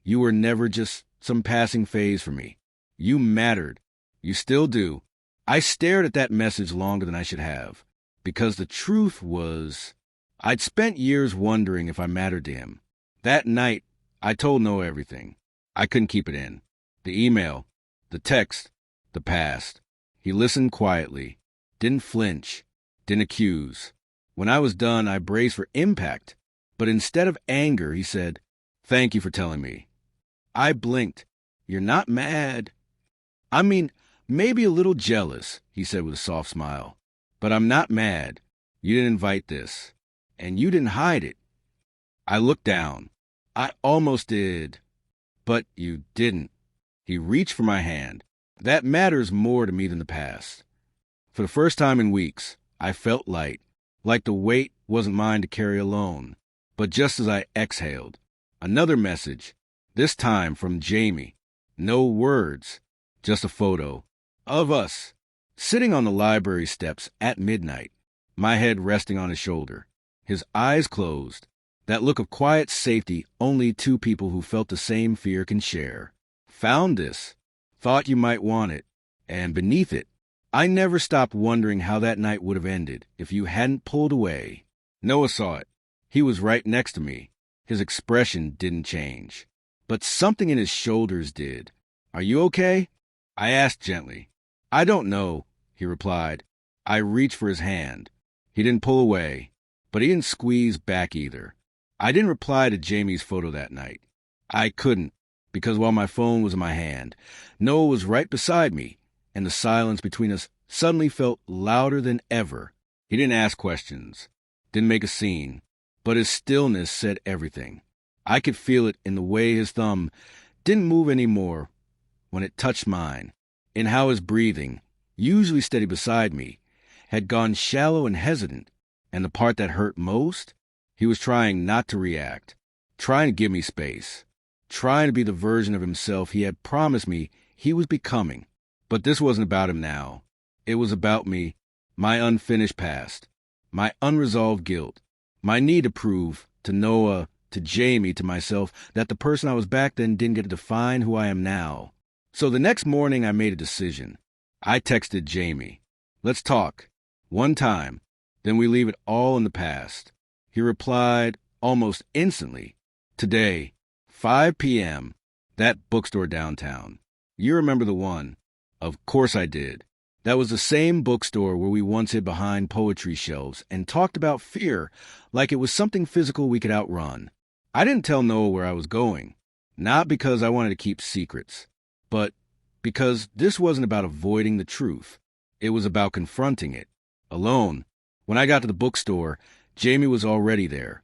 you were never just some passing phase for me. You mattered. You still do." I stared at that message longer than I should have, because the truth was, I'd spent years wondering if I mattered to him. That night, I told Noah everything. I couldn't keep it in. The email, the text, the past. He listened quietly, didn't flinch, didn't accuse. When I was done, I braced for impact, but instead of anger, he said, "Thank you for telling me." I blinked. "You're not mad?" "I mean, maybe a little jealous," he said with a soft smile. "But I'm not mad. You didn't invite this. And you didn't hide it." I looked down. "I almost did. But you didn't." He reached for my hand. That matters more to me than the past. For the first time in weeks, I felt light, like the weight wasn't mine to carry alone. But just as I exhaled, another message, this time from Jamie. No words, just a photo of us, sitting on the library steps at midnight, my head resting on his shoulder, his eyes closed, that look of quiet safety only two people who felt the same fear can share. "Found this. Thought you might want it." And beneath it, I never stopped wondering how that night would have ended if you hadn't pulled away. Noah saw it. He was right next to me. His expression didn't change, but something in his shoulders did. "Are you okay?" I asked gently. "I don't know," he replied. I reached for his hand. He didn't pull away, but he didn't squeeze back either. I didn't reply to Jamie's photo that night. I couldn't, because while my phone was in my hand, Noah was right beside me, and the silence between us suddenly felt louder than ever. He didn't ask questions, didn't make a scene, but his stillness said everything. I could feel it in the way his thumb didn't move anymore when it touched mine, in how his breathing, usually steady beside me, had gone shallow and hesitant, and the part that hurt most, he was trying not to react, trying to give me space, trying to be the version of himself he had promised me he was becoming. But this wasn't about him now. It was about me, my unfinished past, my unresolved guilt, my need to prove to Noah, to Jamie, to myself, that the person I was back then didn't get to define who I am now. So the next morning I made a decision. I texted Jamie, "Let's talk. One time. Then we leave it all in the past." He replied almost instantly, "Today, 5 p.m., that bookstore downtown. You remember the one?" Of course I did. That was the same bookstore where we once hid behind poetry shelves and talked about fear like it was something physical we could outrun. I didn't tell Noah where I was going, not because I wanted to keep secrets, but because this wasn't about avoiding the truth. It was about confronting it, alone. When I got to the bookstore, Jamie was already there,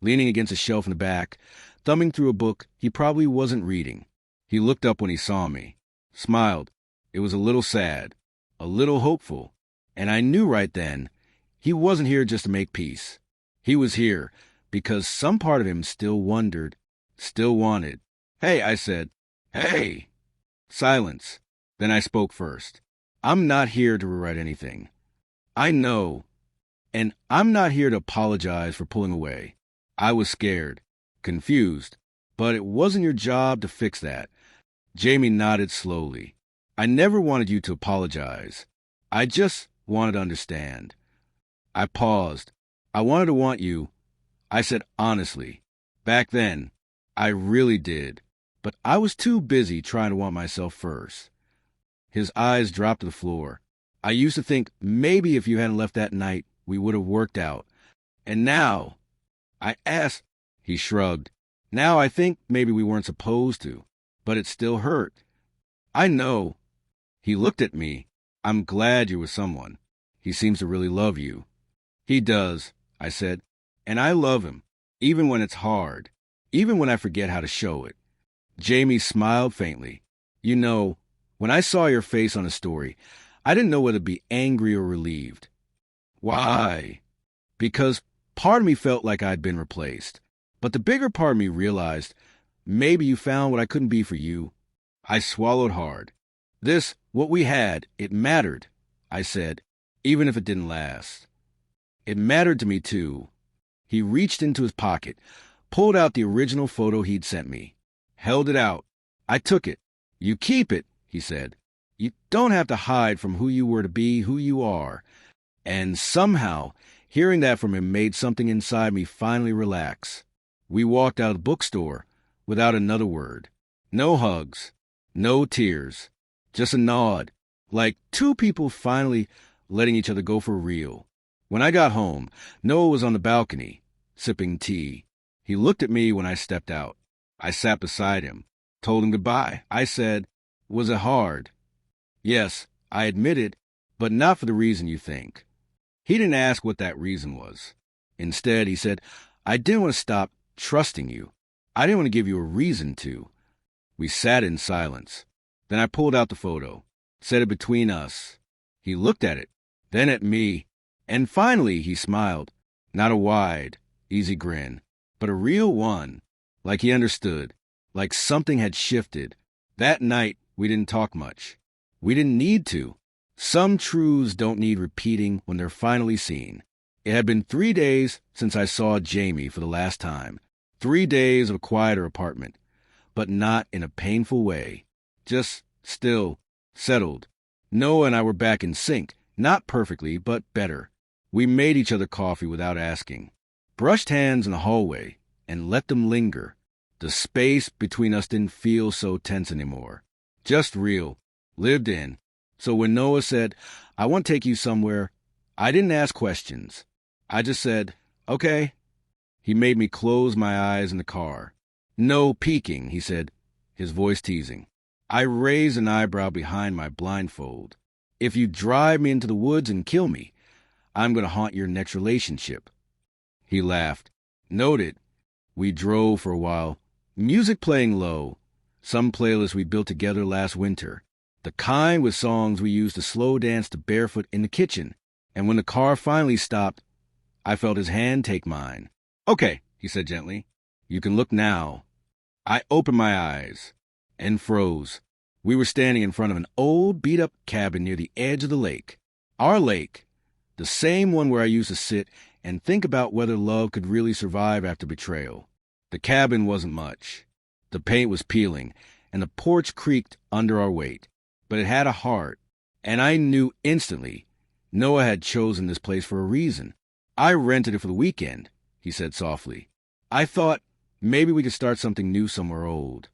leaning against a shelf in the back, thumbing through a book he probably wasn't reading. He looked up when he saw me, smiled. It was a little sad, a little hopeful, and I knew right then he wasn't here just to make peace. He was here because some part of him still wondered, still wanted. "Hey," I said. "Hey." Silence. Then I spoke first. "I'm not here to rewrite anything. I know. And I'm not here to apologize for pulling away. I was scared, confused, but it wasn't your job to fix that." Jamie nodded slowly. "I never wanted you to apologize. I just wanted to understand." I paused. "I wanted to want you." I said honestly. "Back then, I really did. But I was too busy trying to want myself first." His eyes dropped to the floor. "I used to think maybe if you hadn't left that night, we would have worked out. And now," I asked. He shrugged. "Now I think maybe we weren't supposed to, but it still hurt." "I know." He looked at me. "I'm glad you're with someone. He seems to really love you." "He does," I said. "And I love him, even when it's hard, even when I forget how to show it." Jamie smiled faintly. You know, when I saw your face on a story, I didn't know whether to be angry or relieved. Why? Because part of me felt like I'd been replaced. But the bigger part of me realized maybe you found what I couldn't be for you. I swallowed hard. What we had, it mattered, I said, even if it didn't last. It mattered to me, too. He reached into his pocket, pulled out the original photo he'd sent me, held it out. I took it. You keep it, he said. You don't have to hide from who you were to be who you are. And somehow, hearing that from him made something inside me finally relax. We walked out of the bookstore without another word. No hugs, no tears, just a nod, like two people finally letting each other go for real. When I got home, Noah was on the balcony, sipping tea. He looked at me when I stepped out. I sat beside him, told him goodbye. I said, "Was it hard?" "Yes," I admitted, "but not for the reason you think." He didn't ask what that reason was. Instead, he said, "I didn't want to stop trusting you. I didn't want to give you a reason to." We sat in silence. Then I pulled out the photo, set it between us. He looked at it, then at me, and finally he smiled. Not a wide, easy grin, but a real one, like he understood, like something had shifted. That night, we didn't talk much. We didn't need to. Some truths don't need repeating when they're finally seen. It had been 3 days since I saw Jamie for the last time. 3 days of a quieter apartment, but not in a painful way. Just still, settled. Noah and I were back in sync, not perfectly, but better. We made each other coffee without asking, brushed hands in the hallway, and let them linger. The space between us didn't feel so tense anymore. Just real, lived in. So when Noah said, "I want to take you somewhere," I didn't ask questions. I just said, "Okay." He made me close my eyes in the car. "No peeking," he said, his voice teasing. I raised an eyebrow behind my blindfold. "If you drive me into the woods and kill me, I'm going to haunt your next relationship." He laughed. "Noted." We drove for a while, music playing low, some playlist we built together last winter, the kind with songs we used to slow dance to barefoot in the kitchen. And when the car finally stopped, I felt his hand take mine. "Okay," he said gently. "You can look now." I opened my eyes and froze. We were standing in front of an old, beat-up cabin near the edge of the lake. Our lake, the same one where I used to sit and think about whether love could really survive after betrayal. The cabin wasn't much. The paint was peeling, and the porch creaked under our weight. But it had a heart, and I knew instantly Noah had chosen this place for a reason. "I rented it for the weekend," he said softly. "I thought maybe we could start something new somewhere old."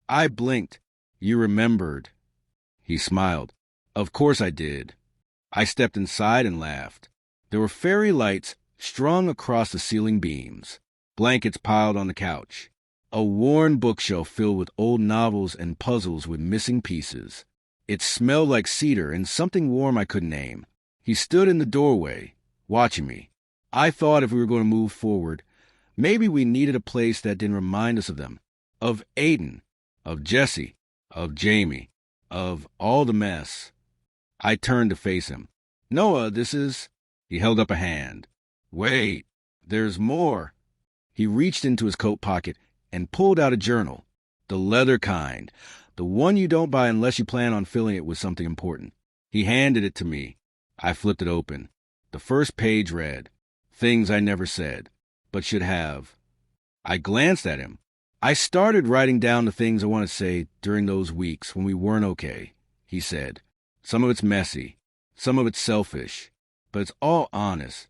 I blinked. "You remembered." He smiled. "Of course I did." I stepped inside and laughed. There were fairy lights strung across the ceiling beams, blankets piled on the couch, a worn bookshelf filled with old novels and puzzles with missing pieces. It smelled like cedar and something warm I couldn't name. He stood in the doorway, watching me. I thought if we were going to move forward, maybe we needed a place that didn't remind us of them, of Aiden, of Jesse, of Jamie, of all the mess. I turned to face him. "Noah, this is..." He held up a hand. "Wait, there's more." He reached into his coat pocket and pulled out a journal, the leather kind, the one you don't buy unless you plan on filling it with something important. He handed it to me. I flipped it open. The first page read, "Things I never said, but should have." I glanced at him. "I started writing down the things I want to say during those weeks when we weren't okay," he said. "Some of it's messy, some of it's selfish, but it's all honest."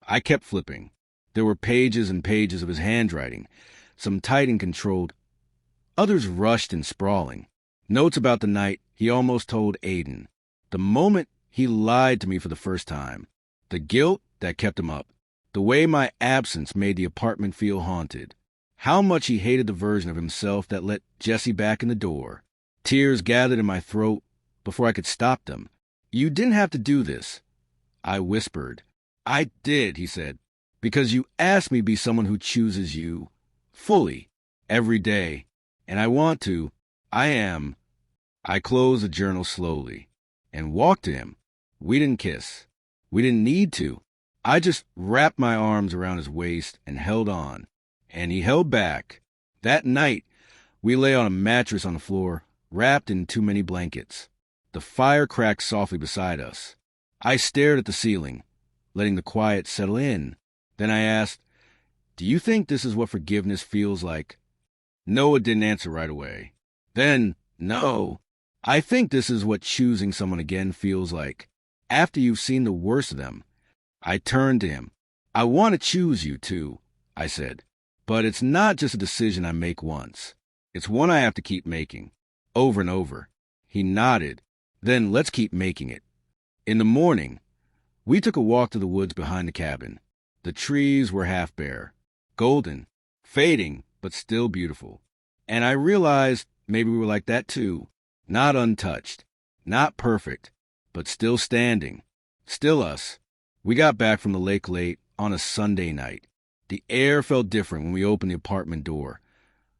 I kept flipping. There were pages and pages of his handwriting, some tight and controlled, others rushed and sprawling. Notes about the night he almost told Aiden. The moment he lied to me for the first time. The guilt that kept him up. The way my absence made the apartment feel haunted. How much he hated the version of himself that let Jesse back in the door. Tears gathered in my throat before I could stop them. "You didn't have to do this," I whispered. "I did," he said, "because you asked me to be someone who chooses you fully, every day, And I want to. I am. I closed the journal slowly and walked to him. We didn't kiss. We didn't need to. I just wrapped my arms around his waist and held on. And he held back. That night, we lay on a mattress on the floor, wrapped in too many blankets. The fire cracked softly beside us. I stared at the ceiling, letting the quiet settle in. Then I asked, "Do you think this is what forgiveness feels like?" Noah didn't answer right away. Then, "No. I think this is what choosing someone again feels like, after you've seen the worst of them." I turned to him. "I want to choose you, too," I said. "But it's not just a decision I make once. It's one I have to keep making, over and over." He nodded. "Then let's keep making it." In the morning, we took a walk to the woods behind the cabin. The trees were half bare, golden, fading, but still beautiful. And I realized maybe we were like that too. Not untouched, not perfect, but still standing. Still us. We got back from the lake late on a Sunday night. The air felt different when we opened the apartment door,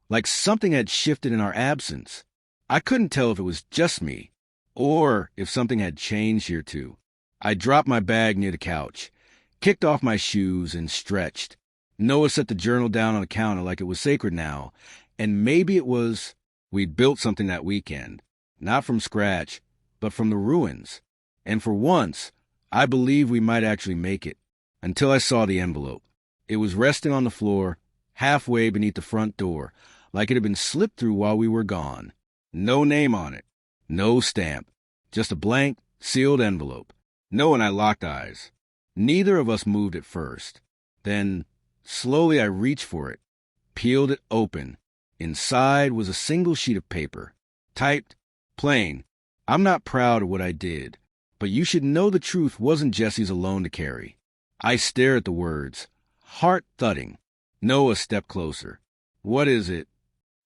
like something had shifted in our absence. I couldn't tell if it was just me, or if something had changed here too. I dropped my bag near the couch, kicked off my shoes, and stretched. Noah set the journal down on the counter like it was sacred now, and maybe it was we'd built something that weekend, not from scratch, but from the ruins. And for once, I believed we might actually make it, until I saw the envelope. It was resting on the floor, halfway beneath the front door, like it had been slipped through while we were gone. No name on it, no stamp, just a blank, sealed envelope. Noah and I locked eyes. Neither of us moved at first. Then, slowly I reached for it, peeled it open. Inside was a single sheet of paper, typed, plain. "I'm not proud of what I did, but you should know the truth wasn't Jesse's alone to carry." I stared at the words, heart thudding. Noah stepped closer. "What is it?"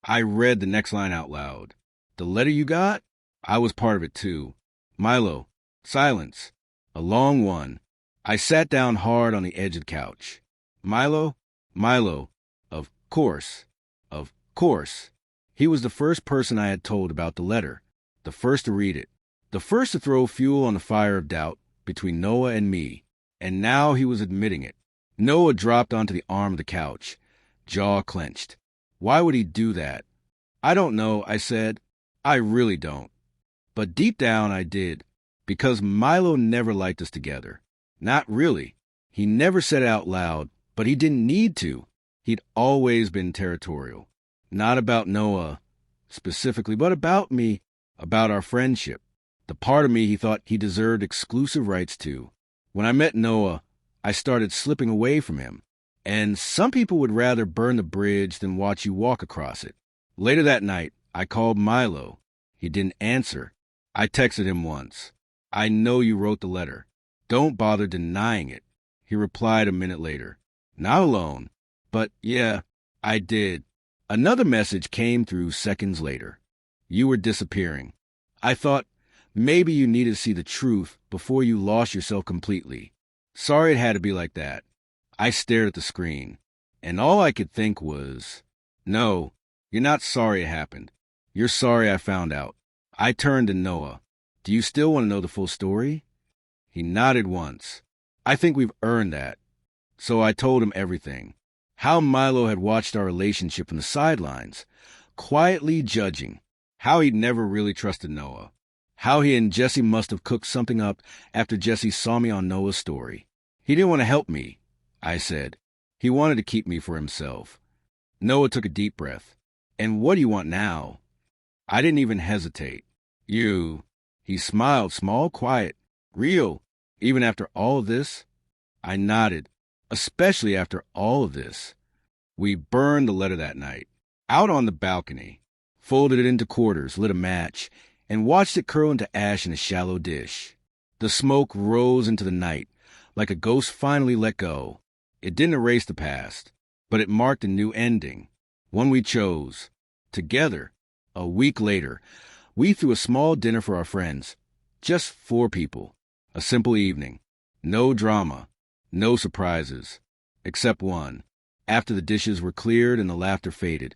I read the next line out loud. "The letter you got?" I was part of it too. Milo. Silence. A long one. I sat down hard on the edge of the couch. Milo? Milo. Of course. Of course. He was the first person I had told about the letter, the first to read it, the first to throw fuel on the fire of doubt between Noah and me. And now he was admitting it. Noah dropped onto the arm of the couch, jaw clenched. Why would he do that? "I don't know," I said. "I really don't." But deep down I did, because Milo never liked us together. Not really. He never said it out loud, but he didn't need to. He'd always been territorial. Not about Noah specifically, but about me, about our friendship. The part of me he thought he deserved exclusive rights to. When I met Noah, I started slipping away from him. And some people would rather burn the bridge than watch you walk across it. Later that night, I called Milo. He didn't answer. I texted him once. "I know you wrote the letter. Don't bother denying it." He replied a minute later. "Not alone. But yeah, I did." Another message came through seconds later. "You were disappearing. I thought maybe you needed to see the truth before you lost yourself completely. Sorry it had to be like that." I stared at the screen, and all I could think was, "No, you're not sorry it happened. You're sorry I found out." I turned to Noah. "Do you still want to know the full story?" He nodded once. "I think we've earned that." So I told him everything. How Milo had watched our relationship from the sidelines, quietly judging. How he'd never really trusted Noah. How he and Jesse must have cooked something up after Jesse saw me on Noah's story. "He didn't want to help me," I said. "He wanted to keep me for himself." Noah took a deep breath. "And what do you want now?" I didn't even hesitate. "You." He smiled, small, quiet, real, even after all of this. I nodded, especially after all of this. We burned the letter that night, out on the balcony, folded it into quarters, lit a match, and watched it curl into ash in a shallow dish. The smoke rose into the night, like a ghost finally let go. It didn't erase the past, but it marked a new ending, one we chose, together. A week later, we threw a small dinner for our friends, just 4 people. A simple evening, no drama, no surprises, except one. After the dishes were cleared and the laughter faded,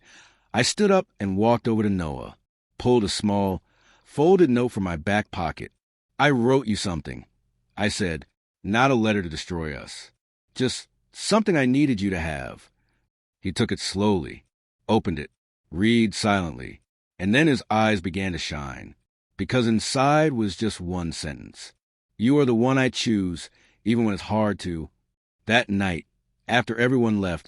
I stood up and walked over to Noah, pulled a small, folded note from my back pocket. I wrote you something, I said, not a letter to destroy us. Just something I needed you to have. He took it slowly, opened it, read silently, and then his eyes began to shine, because inside was just one sentence. You are the one I choose, even when it's hard to. That night, after everyone left,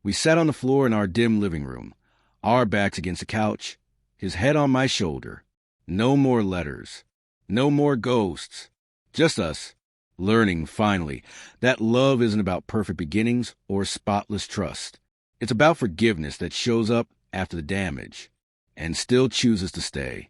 we sat on the floor in our dim living room, our backs against the couch, his head on my shoulder. No more letters, no more ghosts, just us, learning, finally, that love isn't about perfect beginnings or spotless trust. It's about forgiveness that shows up after the damage and still chooses to stay.